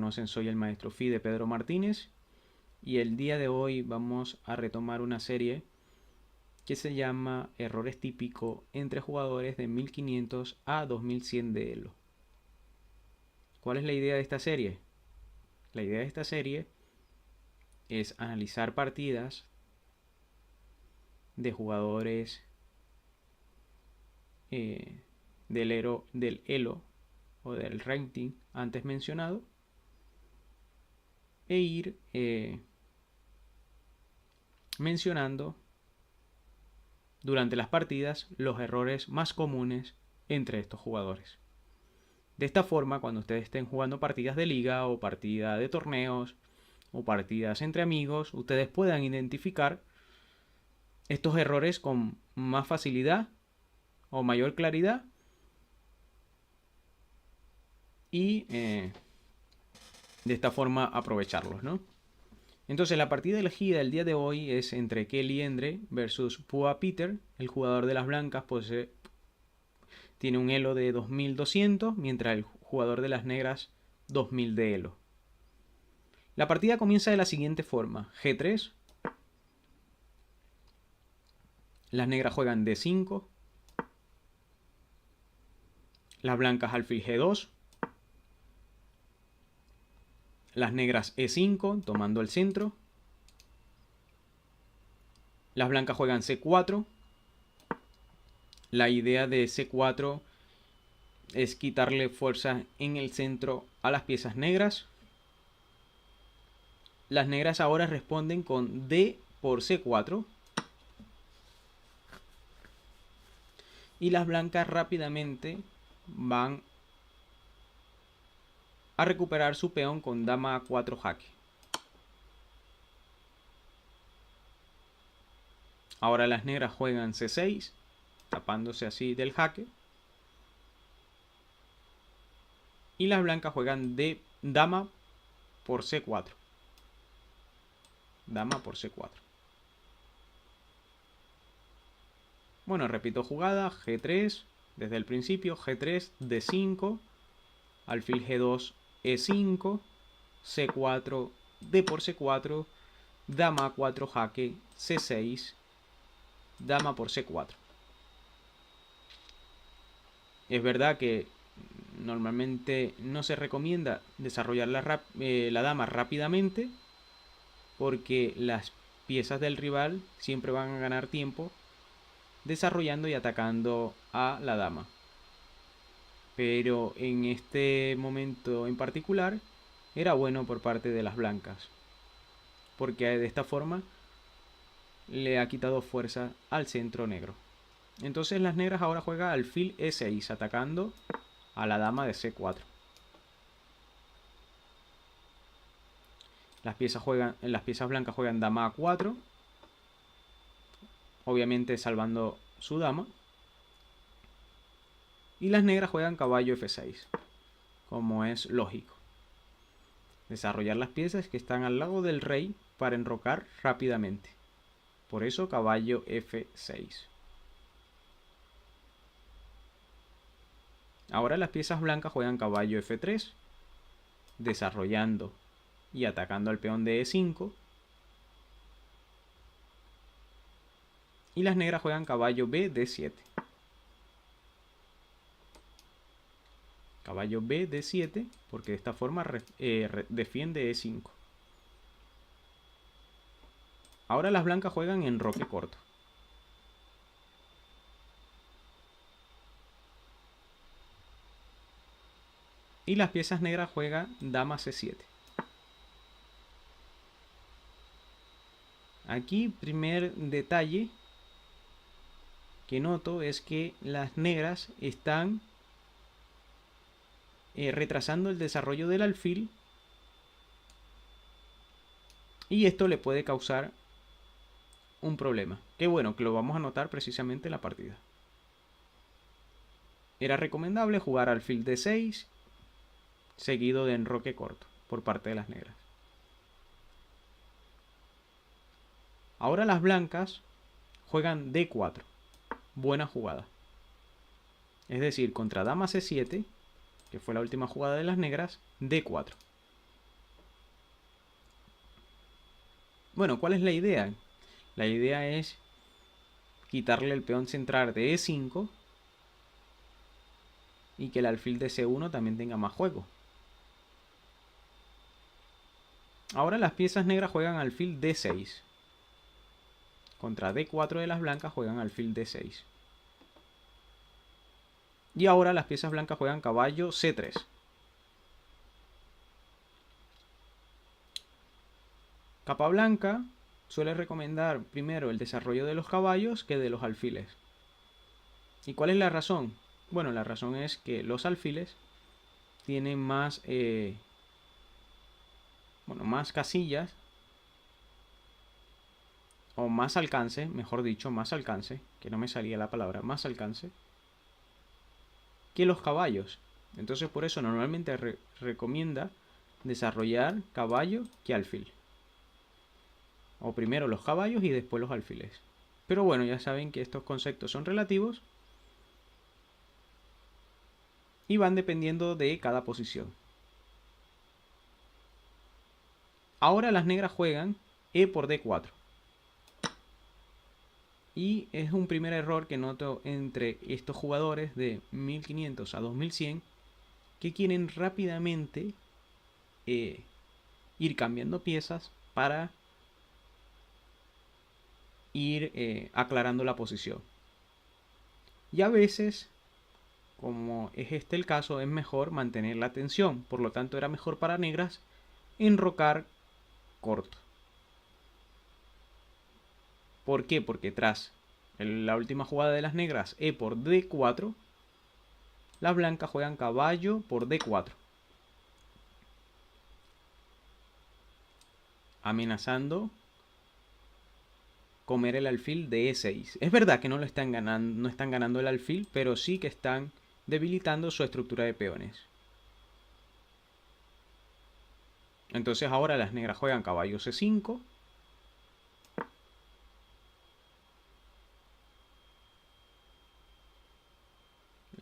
conocen, soy el maestro Fide Pedro Martínez y el día de hoy vamos a retomar una serie que se llama Errores típicos entre jugadores de 1500 a 2100 de Elo. ¿Cuál es la idea de esta serie? La idea de esta serie es analizar partidas de jugadores del Elo o del ranking antes mencionado e ir mencionando durante las partidas los errores más comunes entre estos jugadores. De esta forma, cuando ustedes estén jugando partidas de liga o partidas de torneos o partidas entre amigos, ustedes puedan identificar estos errores con más facilidad o mayor claridad y de esta forma aprovecharlos, ¿no? Entonces la partida elegida el día de hoy es entre Kelly Endre versus Pua Peter. El jugador de las blancas tiene un elo de 2200, mientras el jugador de las negras 2000 de elo. La partida comienza de la siguiente forma: G3. Las negras juegan D5. Las blancas alfil G2. Las negras E5, tomando el centro. Las blancas juegan C4. La idea de C4 es quitarle fuerza en el centro a las piezas negras. Las negras ahora responden con D por C4. Y las blancas rápidamente van a recuperar su peón con dama A4 jaque. Ahora las negras juegan C6, tapándose así del jaque. Y las blancas juegan dama por C4. Dama por C4. Bueno, repito jugada: G3 desde el principio, G3, D5, alfil G2, E5, C4, D por C4, dama A4 jaque, C6, dama por C4. Es verdad que normalmente no se recomienda desarrollar la dama rápidamente, porque las piezas del rival siempre van a ganar tiempo desarrollando y atacando a la dama. Pero en este momento en particular era bueno por parte de las blancas, porque de esta forma le ha quitado fuerza al centro negro. Entonces las negras ahora juegan alfil E6, atacando a la dama de C4. Las piezas blancas juegan dama A4, obviamente salvando su dama. Y las negras juegan caballo F6, como es lógico. Desarrollar las piezas que están al lado del rey para enrocar rápidamente. Por eso caballo F6. Ahora las piezas blancas juegan caballo F3, desarrollando y atacando al peón de E5. Y las negras juegan caballo B, D7. Caballo B, D7, porque de esta forma defiende E5. Ahora las blancas juegan enroque corto. Y las piezas negras juegan dama C7. Aquí, primer detalle que noto es que las negras están retrasando el desarrollo del alfil, y esto le puede causar un problema. Que bueno, que lo vamos a notar precisamente en la partida. Era recomendable jugar alfil D6 seguido de enroque corto por parte de las negras. Ahora las blancas juegan D4. Buena jugada. Es decir, contra dama C7, que fue la última jugada de las negras, D4. Bueno, ¿cuál es la idea? La idea es quitarle el peón central de E5 y que el alfil de C1 también tenga más juego. Ahora las piezas negras juegan alfil D6. Contra D4 de las blancas juegan alfil D6. Y ahora las piezas blancas juegan caballo C3. Capa blanca suele recomendar primero el desarrollo de los caballos que de los alfiles. ¿Y cuál es la razón? Bueno, la razón es que los alfiles tienen más, más casillas o más alcance, mejor dicho, más alcance, que no me salía la palabra, más alcance, que los caballos. Entonces por eso normalmente recomienda desarrollar caballo que alfil. O primero los caballos y después los alfiles. Pero bueno, ya saben que estos conceptos son relativos y van dependiendo de cada posición. Ahora las negras juegan E por D4. Y es un primer error que noto entre estos jugadores de 1500 a 2100 que quieren rápidamente ir cambiando piezas para ir aclarando la posición. Y a veces, como es este el caso, es mejor mantener la tensión. Por lo tanto, era mejor para negras enrocar corto. ¿Por qué? Porque tras la última jugada de las negras, E por D4, las blancas juegan caballo por D4. Amenazando comer el alfil de E6. Es verdad que no están ganando el alfil, pero sí que están debilitando su estructura de peones. Entonces ahora las negras juegan caballo C5.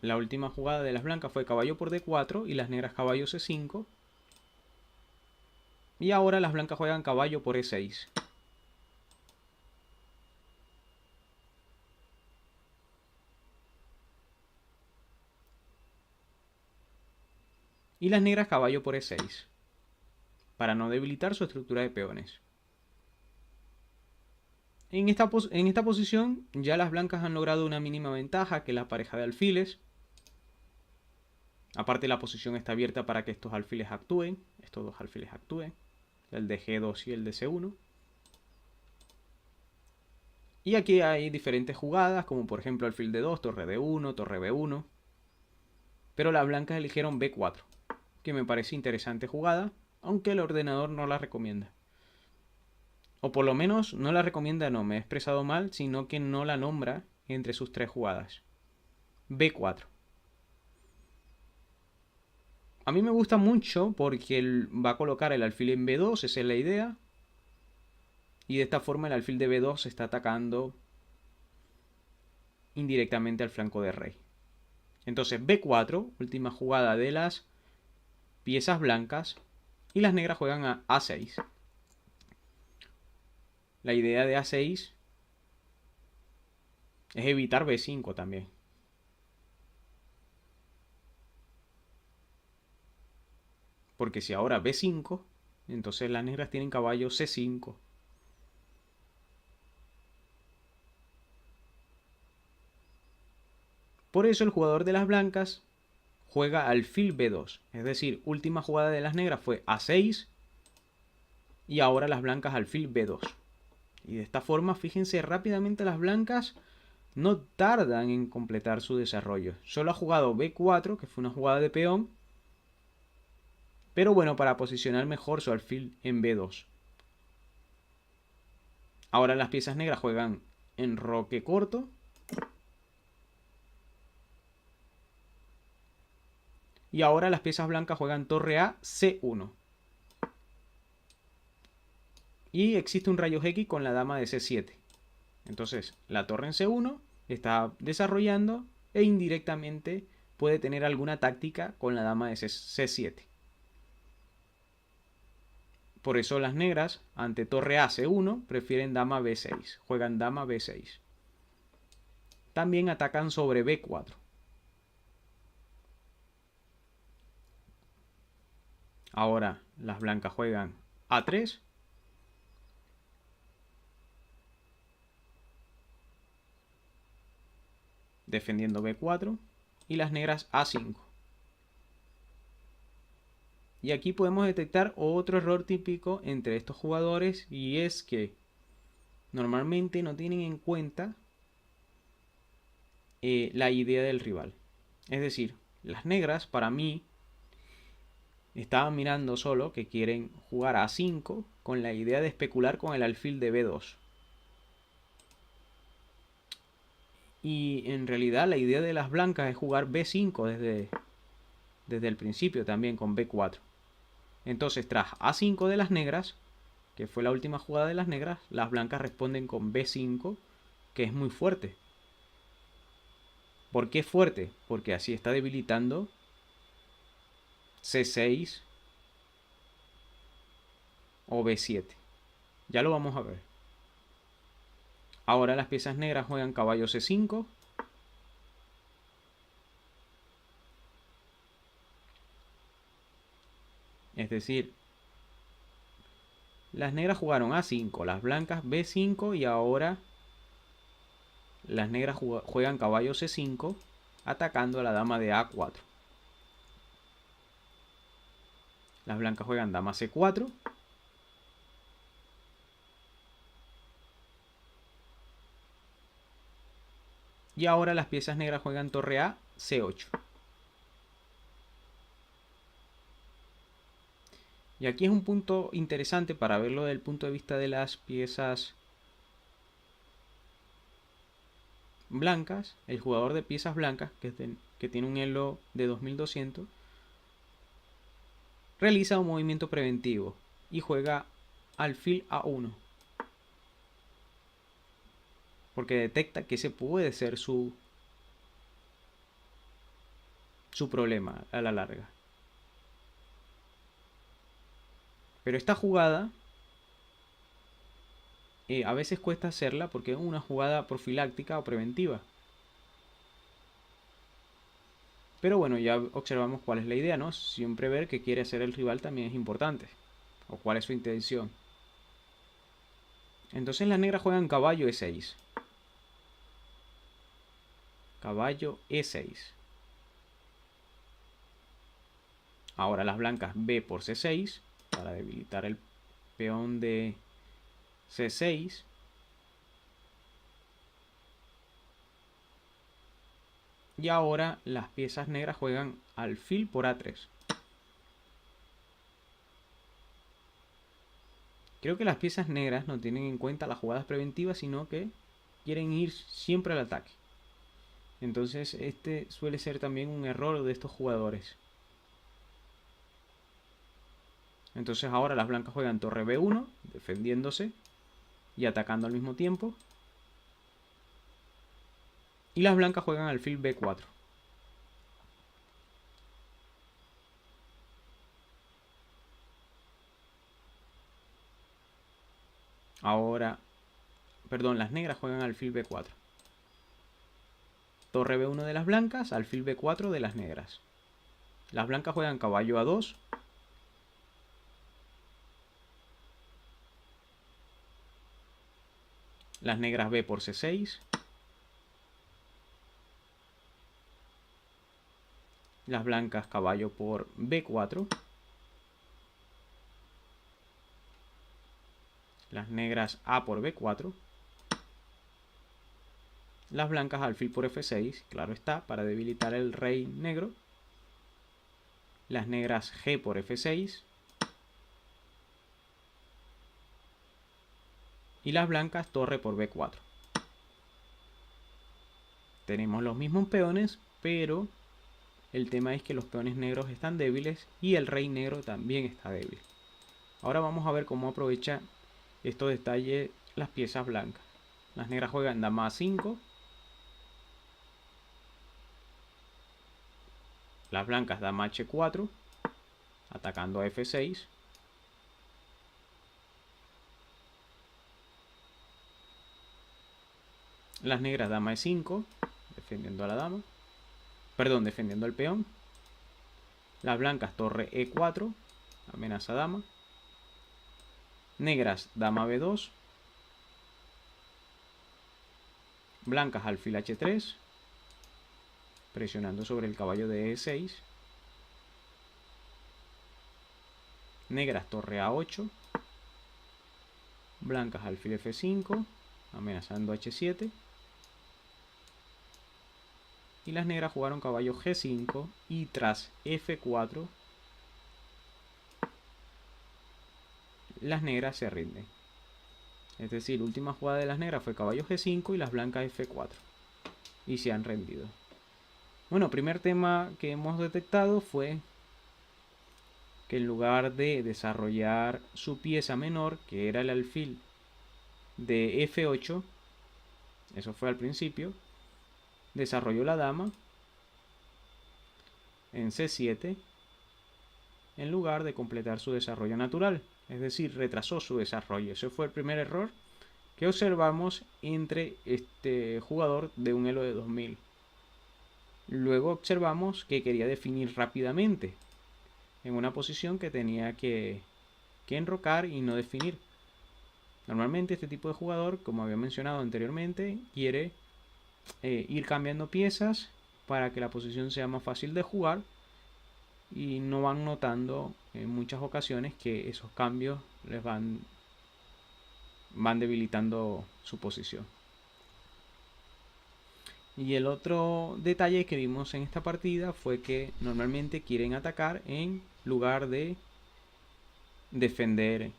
La última jugada de las blancas fue caballo por D4 y las negras caballo C5. Y ahora las blancas juegan caballo por E6. Y las negras caballo por E6. Para no debilitar su estructura de peones. En esta posición ya las blancas han logrado una mínima ventaja, que es la pareja de alfiles. Aparte la posición está abierta para que estos alfiles actúen. Estos dos alfiles actúen. El de G2 y el de C1. Y aquí hay diferentes jugadas, como por ejemplo alfil D2, torre D1, torre B1. Pero las blancas eligieron B4, que me parece interesante jugada, aunque el ordenador no la recomienda. O por lo menos no la recomienda, no, me he expresado mal, sino que no la nombra entre sus tres jugadas. B4. A mí me gusta mucho porque va a colocar el alfil en B2, esa es la idea. Y de esta forma el alfil de B2 está atacando indirectamente al flanco de rey. Entonces B4, última jugada de las piezas blancas. Y las negras juegan a A6. La idea de A6 es evitar B5 también. Porque si ahora B5, entonces las negras tienen caballo C5. Por eso el jugador de las blancas juega alfil B2. Es decir, última jugada de las negras fue A6. Y ahora las blancas alfil B2. Y de esta forma, fíjense, rápidamente las blancas no tardan en completar su desarrollo. Solo ha jugado B4, que fue una jugada de peón. Pero bueno, para posicionar mejor su alfil en B2. Ahora las piezas negras juegan enroque corto. Y ahora las piezas blancas juegan torre A, C1. Y existe un rayo X con la dama de C7. Entonces, la torre en C1 está desarrollando e indirectamente puede tener alguna táctica con la dama de C7. Por eso las negras, ante torre A C1, prefieren dama B6. Juegan dama B6. También atacan sobre B4. Ahora las blancas juegan A3. Defendiendo B4. Y las negras A5. Y aquí podemos detectar otro error típico entre estos jugadores, y es que normalmente no tienen en cuenta la idea del rival. Es decir, las negras para mí estaban mirando solo que quieren jugar a 5 con la idea de especular con el alfil de B2. Y en realidad la idea de las blancas es jugar B5 desde el principio también con B4. Entonces tras A5 de las negras, que fue la última jugada de las negras, las blancas responden con B5, que es muy fuerte. ¿Por qué es fuerte? Porque así está debilitando C6 o B7. Ya lo vamos a ver. Ahora las piezas negras juegan caballo C5. Es decir, las negras jugaron A5, las blancas B5 y ahora las negras juegan caballo C5 atacando a la dama de A4. Las blancas juegan dama C4. Y ahora las piezas negras juegan torre A, C8. Y aquí es un punto interesante para verlo desde el punto de vista de las piezas blancas. El jugador de piezas blancas, que tiene un elo de 2200, realiza un movimiento preventivo y juega alfil A1. Porque detecta que ese puede ser su problema a la larga. Pero esta jugada a veces cuesta hacerla porque es una jugada profiláctica o preventiva. Pero bueno, ya observamos cuál es la idea, ¿no? Siempre ver qué quiere hacer el rival también es importante. O cuál es su intención. Entonces las negras juegan caballo E6. Caballo E6. Ahora las blancas B por C6 para debilitar el peón de C6. Y ahora las piezas negras juegan alfil por A3. Creo que las piezas negras no tienen en cuenta las jugadas preventivas, sino que quieren ir siempre al ataque. Entonces este suele ser también un error de estos jugadores. Entonces ahora las blancas juegan torre B1, defendiéndose y atacando al mismo tiempo. Y las blancas juegan alfil B4. Ahora, perdón, las negras juegan alfil B4. Torre B1 de las blancas, alfil B4 de las negras. Las blancas juegan caballo A2. Las negras B por C6. Las blancas caballo por B4. Las negras A por B4. Las blancas alfil por F6, claro está, para debilitar el rey negro. Las negras G por F6. Y las blancas torre por B4. Tenemos los mismos peones, pero el tema es que los peones negros están débiles y el rey negro también está débil. Ahora vamos a ver cómo aprovecha estos detalles las piezas blancas. Las negras juegan dama A5. Las blancas dama H4, atacando a F6. Las negras dama e5, defendiendo a la dama. Perdón, defendiendo al peón. Las blancas torre e4, amenaza dama. Negras dama b2. Blancas alfil h3, presionando sobre el caballo de e6. Negras torre a8. Blancas alfil f5, amenazando h7. Y las negras jugaron caballo g5 y tras f4 las negras se rinden. Es decir, la última jugada de las negras fue caballo g5 y las blancas f4. Y se han rendido. Bueno, primer tema que hemos detectado fue que en lugar de desarrollar su pieza menor, que era el alfil de f8, eso fue al principio, desarrolló la dama en c7 en lugar de completar su desarrollo natural. Es decir, retrasó su desarrollo. Ese fue el primer error que observamos entre este jugador de un Elo de 2000. Luego observamos que quería definir rápidamente en una posición que tenía que enrocar y no definir. Normalmente este tipo de jugador, como había mencionado anteriormente, quiere ir cambiando piezas para que la posición sea más fácil de jugar, y no van notando en muchas ocasiones que esos cambios les van debilitando su posición. Y el otro detalle que vimos en esta partida fue que normalmente quieren atacar en lugar de defender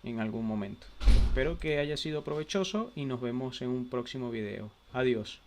en algún momento. Espero que haya sido provechoso y nos vemos en un próximo video. Adiós.